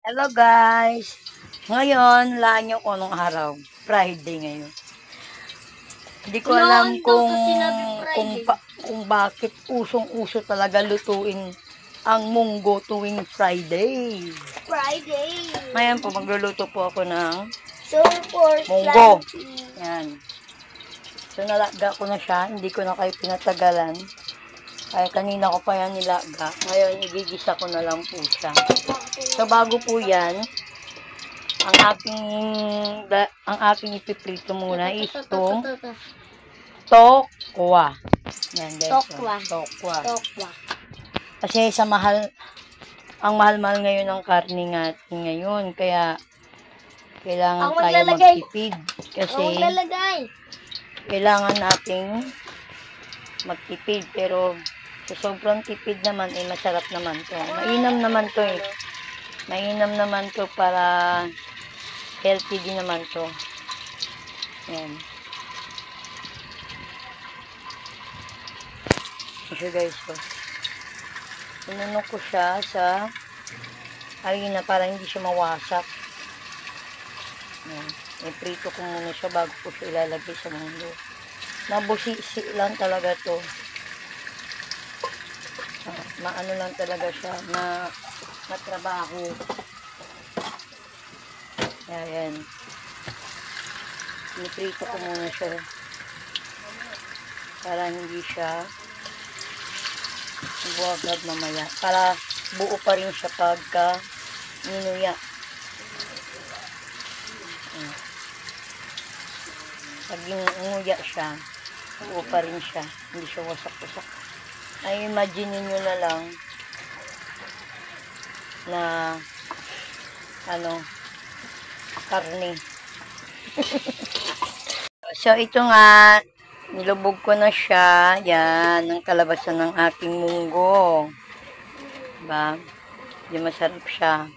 Hello guys! Ngayon, laan nyo ko nung araw. Friday ngayon. Hindi ko alam kung bakit usong-uso talaga lutuin ang munggo tuwing Friday. Ngayon po, magluluto po ako ng munggo. Yan. So, nalaga ko na siya. Hindi ko na kayo pinatagalan. Kaya kanina ko pa yan nilaga. Ngayon, igigisa ko na lang po siya. So, bago po yan, ang aking ipiprito muna is itong tokwa. Yan, guys. Tokwa. Kasi sa ang mahal-mahal ngayon ng karne natin ngayon. Kaya, kailangan tayo magtipid. Kasi, kailangan nating magtipid. Pero, sa sobrang tipid naman, masarap naman to. Mainam naman to eh. Mainam naman to para healthy din naman to. Yan. So guys, so. Sinunok ko siya sa harina para hindi siya mawasak. Yan. Iprito ko muna siya bago ko siya ilalagay sa mundo. Mabusisi lang talaga to. Maano lang talaga siya na matrabaho. Ayan. Niprito ko muna siya para hindi siya buwagad mamaya. Para buo pa rin siya pagka ninuya. Pag nguya siya, buo pa rin siya. Hindi siya wasak-wasak. Ay, imagine nyo na lang na karne. So, ito nga, nilubog ko na siya. Yan, ang kalabasan ng ating munggo. Diba? Di masarap siya.